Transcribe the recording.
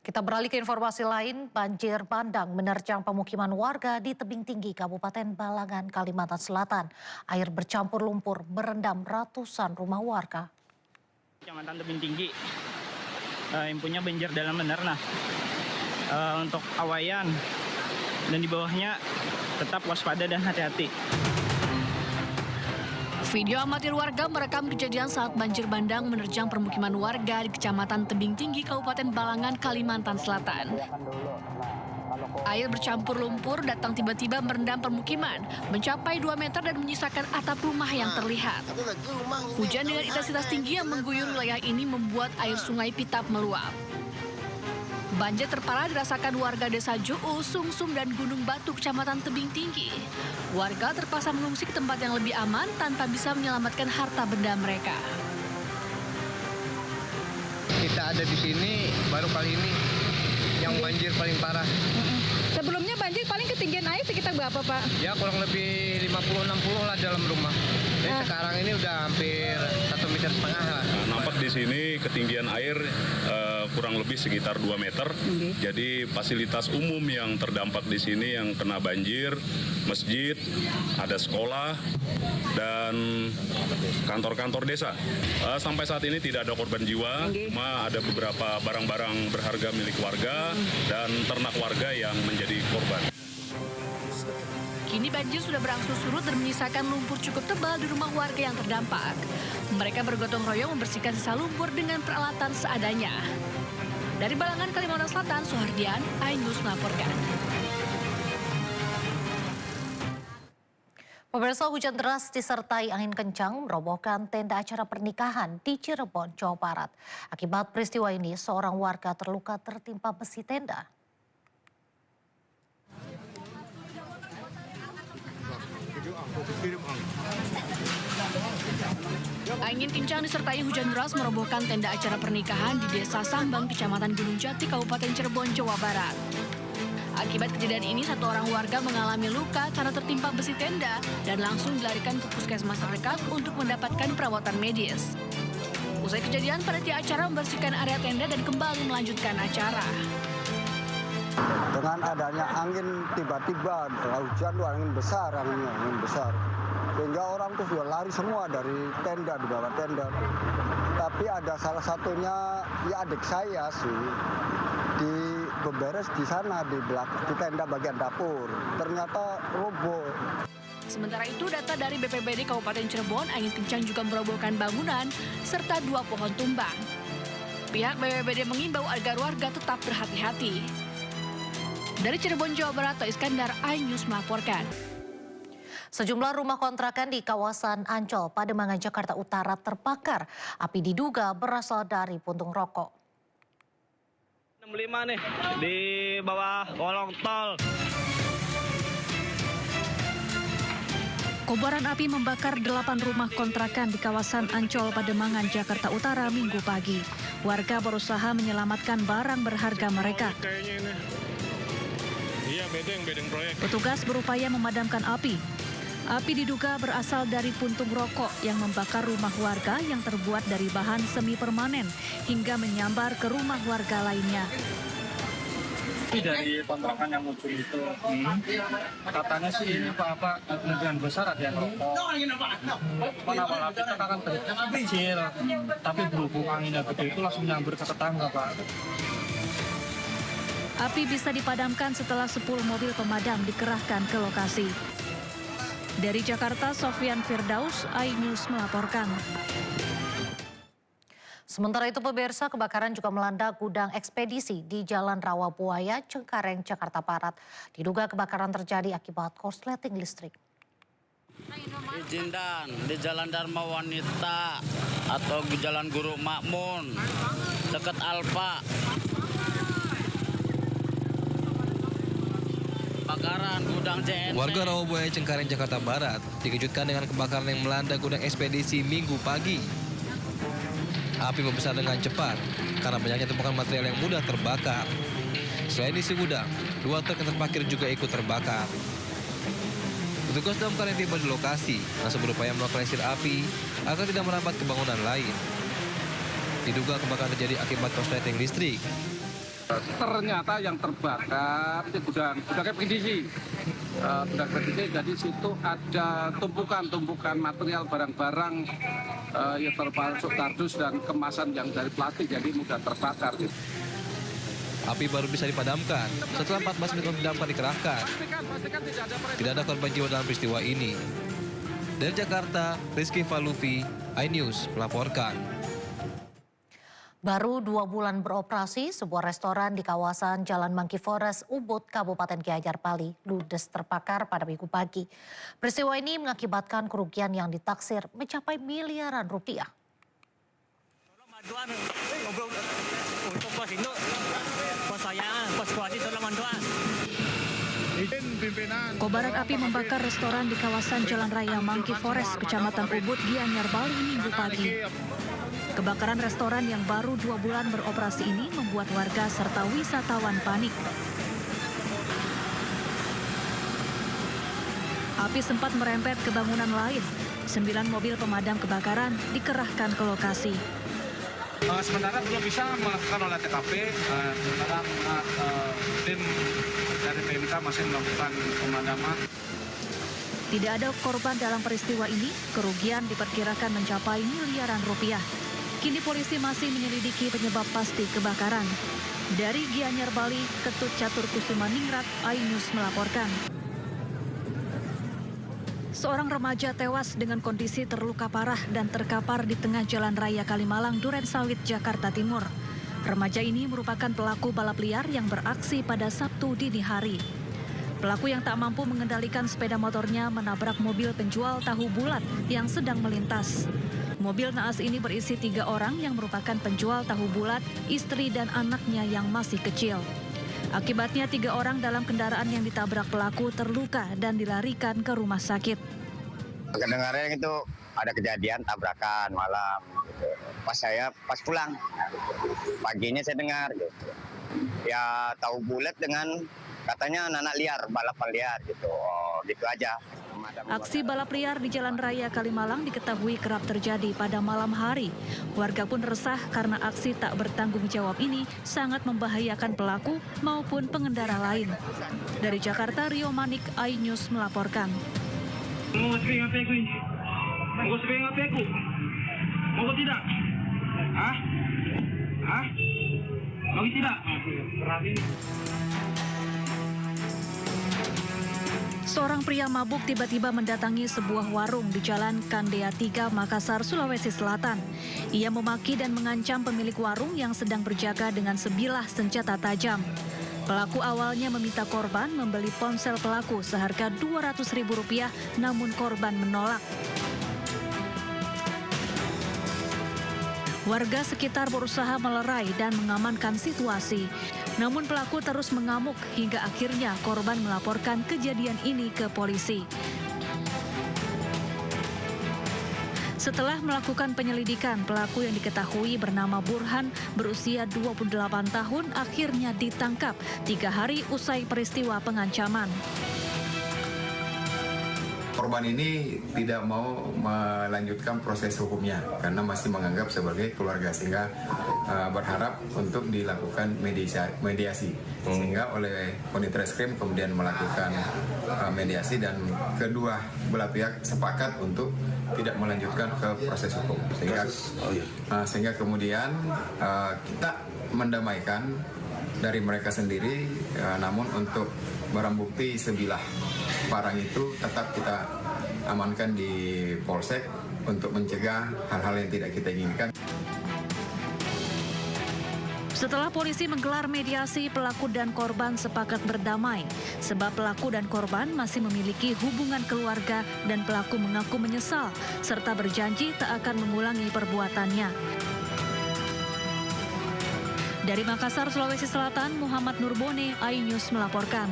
Kita beralih ke informasi lain, banjir bandang menerjang pemukiman warga di tebing tinggi Kabupaten Balangan, Kalimantan Selatan. Air bercampur lumpur merendam ratusan rumah warga. Kecamatan Tebing Tinggi, impunya banjir dalam benar. Untuk Awayan dan di bawahnya tetap waspada dan hati-hati. Video amatir warga merekam kejadian saat banjir bandang menerjang permukiman warga di Kecamatan Tebing Tinggi, Kabupaten Balangan, Kalimantan Selatan. Air bercampur lumpur datang tiba-tiba merendam permukiman, mencapai 2 meter dan menyisakan atap rumah yang terlihat. Hujan dengan intensitas tinggi yang mengguyur wilayah ini membuat air sungai Pitap meluap. Banjir terparah dirasakan warga desa Juu, Sungsum, dan Gunung Batu, Kecamatan Tebing Tinggi. Warga terpaksa mengungsi ke tempat yang lebih aman tanpa bisa menyelamatkan harta benda mereka. Kita ada di sini baru kali ini yang banjir paling parah. Sebelumnya banjir paling ketinggian air sekitar berapa, Pak? Ya kurang lebih 50-60 lah dalam rumah. Jadi sekarang ini udah hampir 1,5 meter lah. Nampak di sini ketinggian air kurang lebih sekitar 2 meter. Jadi fasilitas umum yang terdampak di sini yang kena banjir, masjid, ada sekolah, dan kantor-kantor desa. Sampai saat ini tidak ada korban jiwa, cuma ada beberapa barang-barang berharga milik warga dan ternak warga yang menjadi korban. Kini banjir sudah berangsur surut dan menyisakan lumpur cukup tebal di rumah warga yang terdampak. Mereka bergotong royong membersihkan sisa lumpur dengan peralatan seadanya. Dari Balangan, Kalimantan Selatan, Suhardian, iNews melaporkan. Pemirsa, hujan deras disertai angin kencang merobohkan tenda acara pernikahan di Cirebon, Jawa Barat. Akibat peristiwa ini, seorang warga terluka tertimpa besi tenda. Angin kencang disertai hujan deras merobohkan tenda acara pernikahan di Desa Sambang, Kecamatan Gunung Jati, Kabupaten Cirebon, Jawa Barat. Akibat kejadian ini, satu orang warga mengalami luka karena tertimpa besi tenda dan langsung dilarikan ke puskesmas terdekat untuk mendapatkan perawatan medis. Usai kejadian, panitia acara membersihkan area tenda dan kembali melanjutkan acara. Dengan adanya angin tiba-tiba, hujan tuh angin besar. Sehingga orang tuh sudah lari semua dari tenda, di bawah tenda. Tapi ada salah satunya, ya adik saya sih, di beberes di sana, di belakang, di tenda bagian dapur. Ternyata roboh. Sementara itu, data dari BPBD Kabupaten Cirebon, angin kencang juga merobohkan bangunan serta 2 pohon tumbang. Pihak BPBD mengimbau agar warga tetap berhati-hati. Dari Cirebon, Jawa Barat, Toh Iskandar, iNews melaporkan. Sejumlah rumah kontrakan di kawasan Ancol, Pademangan, Jakarta Utara terbakar. Api diduga berasal dari puntung rokok. 65 nih, di bawah kolong tol. Kobaran api membakar 8 rumah kontrakan di kawasan Ancol, Pademangan, Jakarta Utara Minggu pagi. Warga berusaha menyelamatkan barang berharga mereka. Bedeng proyek. Petugas berupaya memadamkan api. Api diduga berasal dari puntung rokok yang membakar rumah warga yang terbuat dari bahan semi permanen hingga menyambar ke rumah warga lainnya. Dari kontrakan yang muncul itu, katanya sih ini apa kemungkinan besar ada yang rokok. Kenapa api kan kecil, tapi berhubung anginnya gede itu langsung nyamber ke tetangga, Pak. Api bisa dipadamkan setelah 10 mobil pemadam dikerahkan ke lokasi. Dari Jakarta, Sofyan Firdaus, iNews melaporkan. Sementara itu, pemirsa, kebakaran juga melanda gudang ekspedisi di Jalan Rawabuaya, Cengkareng, Jakarta Barat. Diduga kebakaran terjadi akibat korsleting listrik. Izin dan di Jalan Dharma Wanita atau di Jalan Guru Makmun, dekat Alfa. Kebakaran gudang JNT. Warga Rawabuaya, Cengkareng, Jakarta Barat dikejutkan dengan kebakaran yang melanda gudang ekspedisi Minggu pagi. Api membesar dengan cepat karena banyaknya tumpukan material yang mudah terbakar. Selain isi gudang, 2 truk yang terparkir juga ikut terbakar. Petugas damkar yang tiba di lokasi langsung berupaya melokalisir api agar tidak merambat ke bangunan lain. Diduga kebakaran terjadi akibat korsleting listrik. Ternyata yang terbakar itu gudang ekspedisi. Gudang ekspedisi, jadi situ ada tumpukan material barang-barang yang termasuk kardus dan kemasan yang dari plastik, jadi mudah terbakar. Gitu. Api baru bisa dipadamkan setelah 14 menit mobil damkar dikerahkan. Tidak ada korban jiwa dalam peristiwa ini. Dari Jakarta, Rizky Falufi, iNews melaporkan. Baru 2 bulan beroperasi, sebuah restoran di kawasan Jalan Monkey Forest, Ubud, Kabupaten Gianyar Bali, ludes terbakar pada Minggu pagi. Peristiwa ini mengakibatkan kerugian yang ditaksir mencapai miliaran rupiah. Kobaran api membakar restoran di kawasan Jalan Raya Monkey Forest, Kecamatan Ubud, Gianyar Bali, Minggu pagi. Kebakaran restoran yang baru 2 bulan beroperasi ini membuat warga serta wisatawan panik. Api sempat merembet ke bangunan lain. 9 mobil pemadam kebakaran dikerahkan ke lokasi. Sementara belum bisa melakukan olah TKP, sementara tim dari PMK masih melakukan pemadaman. Tidak ada korban dalam peristiwa ini, kerugian diperkirakan mencapai miliaran rupiah. Kini polisi masih menyelidiki penyebab pasti kebakaran. Dari Gianyar Bali, Ketut Catur Kusuma Ningrat, iNews melaporkan. Seorang remaja tewas dengan kondisi terluka parah dan terkapar di tengah Jalan Raya Kalimalang, Durensawit, Jakarta Timur. Remaja ini merupakan pelaku balap liar yang beraksi pada Sabtu dini hari. Pelaku yang tak mampu mengendalikan sepeda motornya menabrak mobil penjual tahu bulat yang sedang melintas. Mobil naas ini berisi 3 orang yang merupakan penjual tahu bulat, istri dan anaknya yang masih kecil. Akibatnya 3 orang dalam kendaraan yang ditabrak pelaku terluka dan dilarikan ke rumah sakit. Kedengaran itu ada kejadian tabrakan malam. Gitu. Pas pulang, paginya saya dengar. Gitu. Ya tahu bulat dengan katanya anak liar, balapan liar gitu. Oh, gitu aja. Aksi balap liar di Jalan Raya Kalimalang diketahui kerap terjadi pada malam hari. Warga pun resah karena aksi tak bertanggung jawab ini sangat membahayakan pelaku maupun pengendara lain. Dari Jakarta, Rio Manik, iNews melaporkan. Mau sepeng aku? Mau tidak? Hah? Mau tidak? Seorang pria mabuk tiba-tiba mendatangi sebuah warung di Jalan Kandea 3, Makassar, Sulawesi Selatan. Ia memaki dan mengancam pemilik warung yang sedang berjaga dengan sebilah senjata tajam. Pelaku awalnya meminta korban membeli ponsel pelaku seharga Rp200.000, namun korban menolak. Warga sekitar berusaha melerai dan mengamankan situasi. Namun pelaku terus mengamuk hingga akhirnya korban melaporkan kejadian ini ke polisi. Setelah melakukan penyelidikan, pelaku yang diketahui bernama Burhan berusia 28 tahun akhirnya ditangkap 3 hari usai peristiwa pengancaman. Korban ini tidak mau melanjutkan proses hukumnya karena masih menganggap sebagai keluarga, sehingga berharap untuk dilakukan mediasi. Sehingga oleh Unit Reskrim kemudian melakukan mediasi dan kedua belah pihak sepakat untuk tidak melanjutkan ke proses hukum. Sehingga kemudian kita mendamaikan dari mereka sendiri, namun untuk barang bukti sebilah parang itu tetap kita amankan di Polsek untuk mencegah hal-hal yang tidak kita inginkan. Setelah polisi menggelar mediasi, pelaku dan korban sepakat berdamai. Sebab pelaku dan korban masih memiliki hubungan keluarga dan pelaku mengaku menyesal serta berjanji tak akan mengulangi perbuatannya. Dari Makassar, Sulawesi Selatan, Muhammad Nurbone, iNews melaporkan.